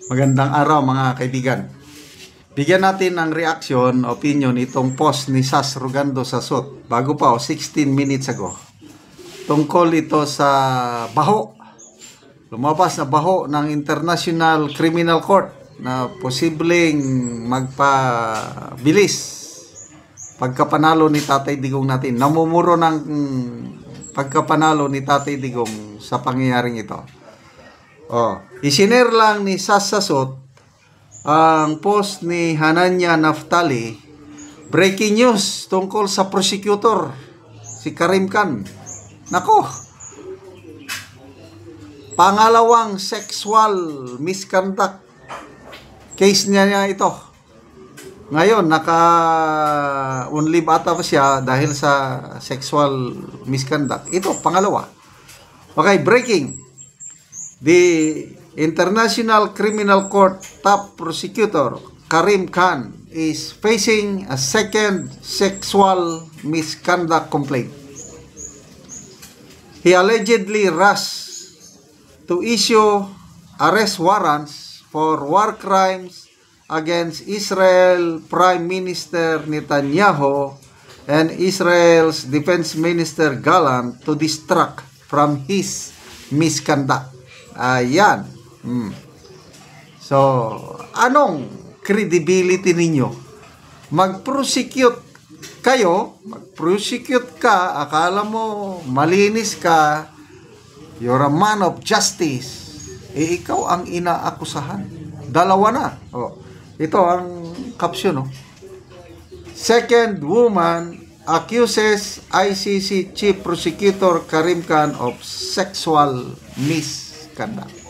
Magandang araw mga kaibigan. Bigyan natin ng reaction, opinion itong post ni Sas Rugando Sasot bago pa 16 minutes ago. Tungkol ito sa baho. Lumabas na baho ng International Criminal Court na posibleng magpabilis pagkapanalo ni Tatay Digong natin. Namumuro ng pagkapanalo ni Tatay Digong sa pangyayaring ito. Isinare lang ni Sas Sasot ang post ni Hananya Naftali, breaking news tungkol sa prosecutor si Karim Khan. Nako, pangalawang sexual misconduct case niya ito. Ngayon, naka-on leave ata pa siya dahil sa sexual misconduct. Ito, pangalawa. Okay, breaking. The International Criminal Court top prosecutor Karim Khan is facing a second sexual misconduct complaint. He allegedly rushed to issue arrest warrants for war crimes against Israel Prime Minister Netanyahu and Israel's Defense Minister Gallant to distract from his misconduct. Ayan. So, anong credibility ninyo? Mag-prosecute kayo, mag-prosecute ka, akala mo malinis ka, you're a man of justice, ikaw ang inaakusahan. Dalawa na. Ito ang caption. Second woman accuses ICC Chief Prosecutor Karim Khan of sexual misconduct.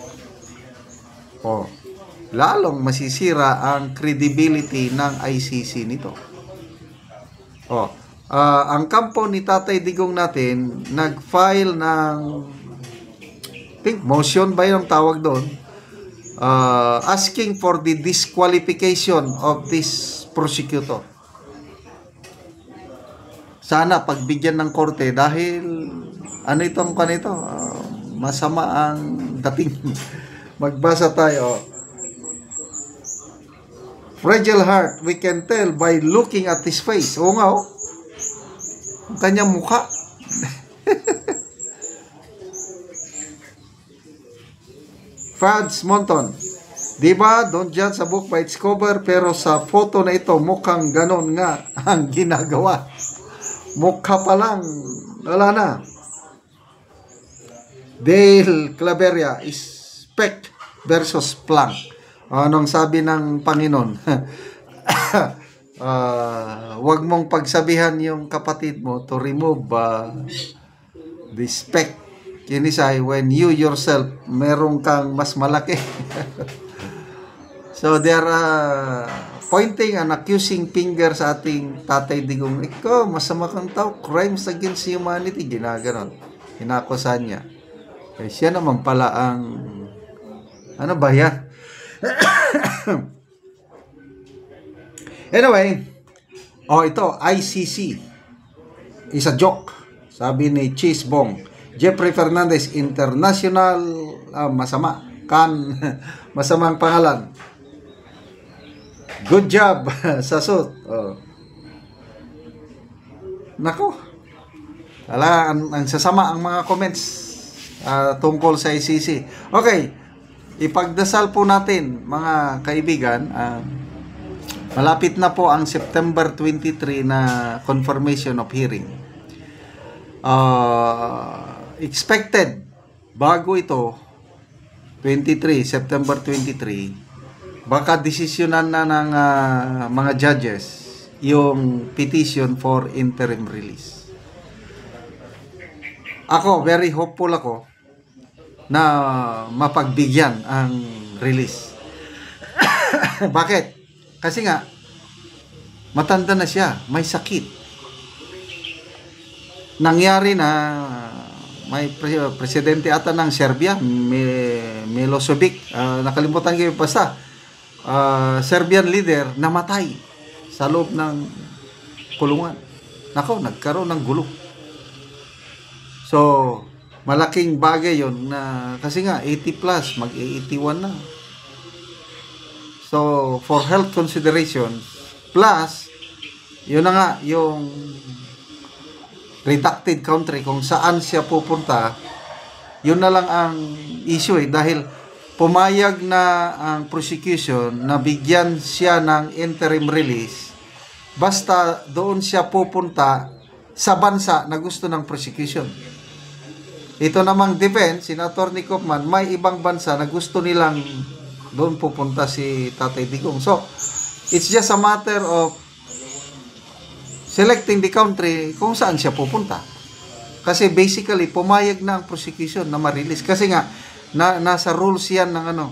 Lalong masisira ang credibility ng ICC nito. Ang kampo ni Tatay Digong natin nag-file ng motion ba yung tawag doon, asking for the disqualification of this prosecutor. Sana pagbigyan ng korte dahil masama ang dating. Magbasa tayo. Fragile heart, we can tell by looking at his face. Oo nga, ang kanyang mukha. Fads Monton, diba, don't judge a book by its cover, pero sa photo na ito, mukhang ganon nga ang ginagawa. Mukha pa lang, wala na. Dale Claveria is spec versus plank. Anong sabi ng Panginoon? Huwag mong pagsabihan yung kapatid mo to remove the spec kinisay when you yourself meron kang mas malaki. So they are pointing and accusing finger sa ating Tatay Digong. Ikaw, masama kang tao, crimes against humanity, ginaganon. Inakusahan niya. Siya naman pala ang ano ba yan? Anyway, ito, ICC is a joke. Sabi ni Cheese Bong. Jeffrey Fernandez International, masama. Masamang pangalan. Good job, Sasot. Nako. Ang sasama ang mga comments tungkol sa ICC. Okay, ipagdasal po natin mga kaibigan. Malapit na po ang September 23 na confirmation of hearing. Expected bago ito, September 23, baka desisyonan na ng mga judges yung petition for interim release. Ako, very hopeful ako na mapagbigyan ang release. Bakit? Kasi nga, matanda na siya, may sakit. Nangyari na, may presidente ata ng Serbia, Milosevic, nakalimutan ko basta, Serbian leader, namatay sa loob ng kulungan. Nako, nagkaroon ng gulo. So, malaking bagay yon na kasi nga 80 plus, mag-81 na. So, for health consideration, plus, yun na nga, yung redacted country kung saan siya pupunta, yun na lang ang issue dahil pumayag na ang prosecution na bigyan siya ng interim release basta doon siya pupunta sa bansa na gusto ng prosecution. Ito namang defense, Senator Kaufman, may ibang bansa na gusto nilang doon pupunta si Tatay Digong. So, it's just a matter of selecting the country kung saan siya pupunta. Kasi basically, pumayag na ang prosecution na ma-release. Kasi nga, nasa rules yan ng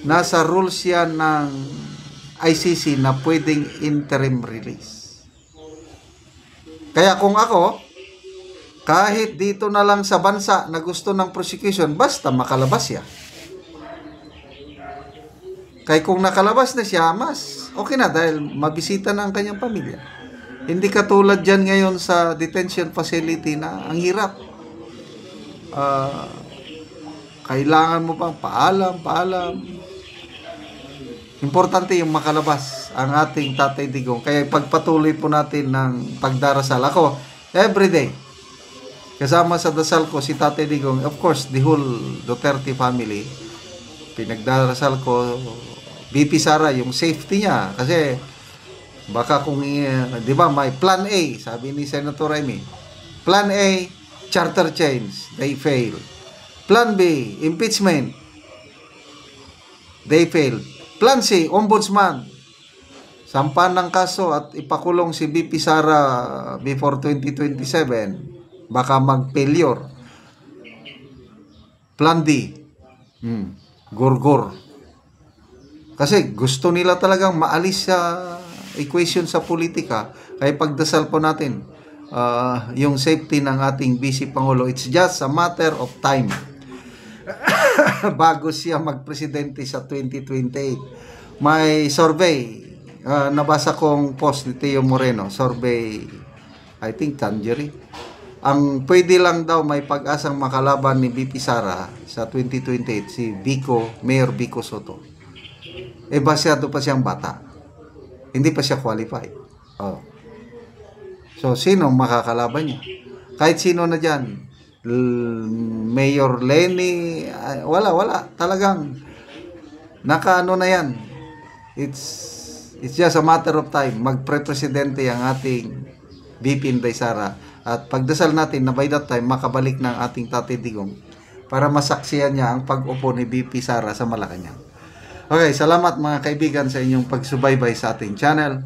nasa rules yan ng ICC na pwedeng interim release. Kaya kung ako, kahit dito na lang sa bansa na gusto ng prosecution, basta makalabas siya. Kaya kung nakalabas na siya, mas okay na dahil mabisita na ang kanyang pamilya. Hindi katulad dyan ngayon sa detention facility na ang hirap. Kailangan mo pang paalam. Importante yung makalabas ang ating Tatay Digong. Kaya pagpatuloy po natin ng pagdarasal. Ako, everyday, kasama sa dasal ko si Tatay Digong, of course, the whole Duterte family, pinagdarasal ko, BP Sara, yung safety niya. Kasi, baka kung, di ba, may plan A, sabi ni Senator Remy. Plan A, charter change, they fail. Plan B, impeachment, they failed. Plan C, ombudsman, sampan ng kaso at ipakulong si BP Sara before 2027, baka mag-failure. Plan D, gurgur. Kasi gusto nila talagang maalis sa equation sa politika. Kaya pagdasal po natin yung safety ng ating Vice Pangulo. It's just a matter of time bago siya magpresidente sa 2028. May survey, nabasa kong post ni Teo Moreno, survey, I think Tangerine. Ang pwede lang daw may pag-asang makalaban ni BP Sara sa 2028 si Mayor Vico Soto. Basyado pa siyang bata. Hindi pa siya qualified. So, sino makakalaban niya? Kahit sino na dyan. Mayor Lenny, wala. Talagang, nakaano na yan. It's just a matter of time. Magpre-presidente ang ating BP Inday Sara. At pagdasal natin na by that time, makabalik ng ating Tatay Digong para masaksiyan niya ang pag-upo ni BP Sara sa Malacanang. Okay, salamat mga kaibigan sa inyong pagsubaybay sa ating channel.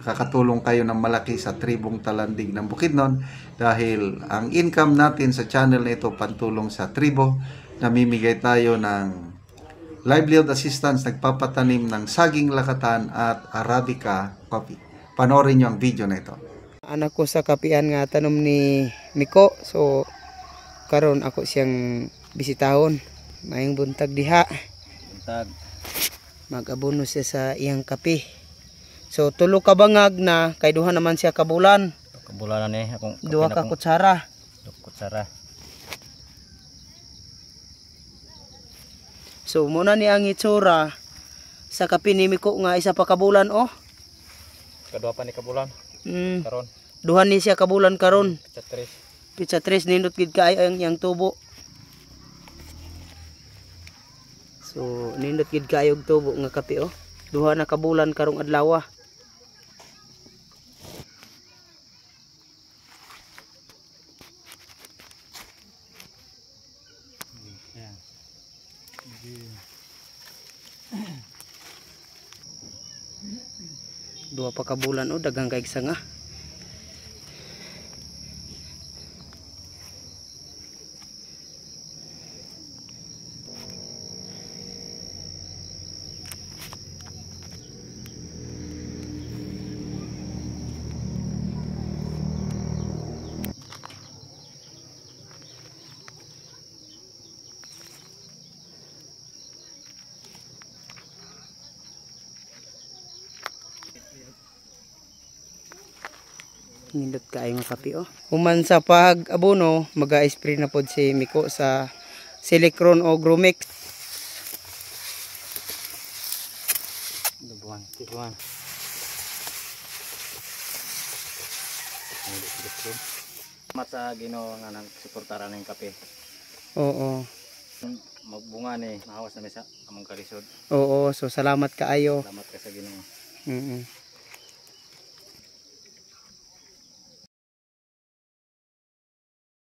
Kakatulong kayo ng malaki sa tribong Talandig ng Bukidnon dahil ang income natin sa channel na ito pantulong sa tribo. Namimigay tayo ng livelihood assistance, nagpapatanim ng saging lakatan at Arabica coffee. Panoorin nyo ang video na ito. Anak ko sa kapian nga tanom ni Miko, so karon ako siyang bisitahon. Mayong buntag diha. Buntag. Mag-abono siya sa iyang kape. So tulo ka bangag na kay duha naman siya kabulan. Kabulanan akong duha ka kutsara. Kutsara. So muna ni ang itsura sa kape ni Miko nga isa pa kabulan Kadua pa ni kabulan. Karon. Duha ni siya kabulan karon. Pizza 3 nindot gid kaayo ang iyang tubo. So nindot gid kaayo og tubo nga kape Duha na kabulan karong adlaw. Duha pa kabulan daghang kay sanga. Nindot kaayo nga kape Human sa pag-abono, maga-spray na pod si Miko sa Silicron o Gromix. Dubuhan, tibuhan. Salamat sa Ginoo nga nagsuportara ng kape. Oo. Magbunga ni mahawas na misa among kalisod. Oo, so salamat kaayo. Salamat ka sa Ginoo. Mm.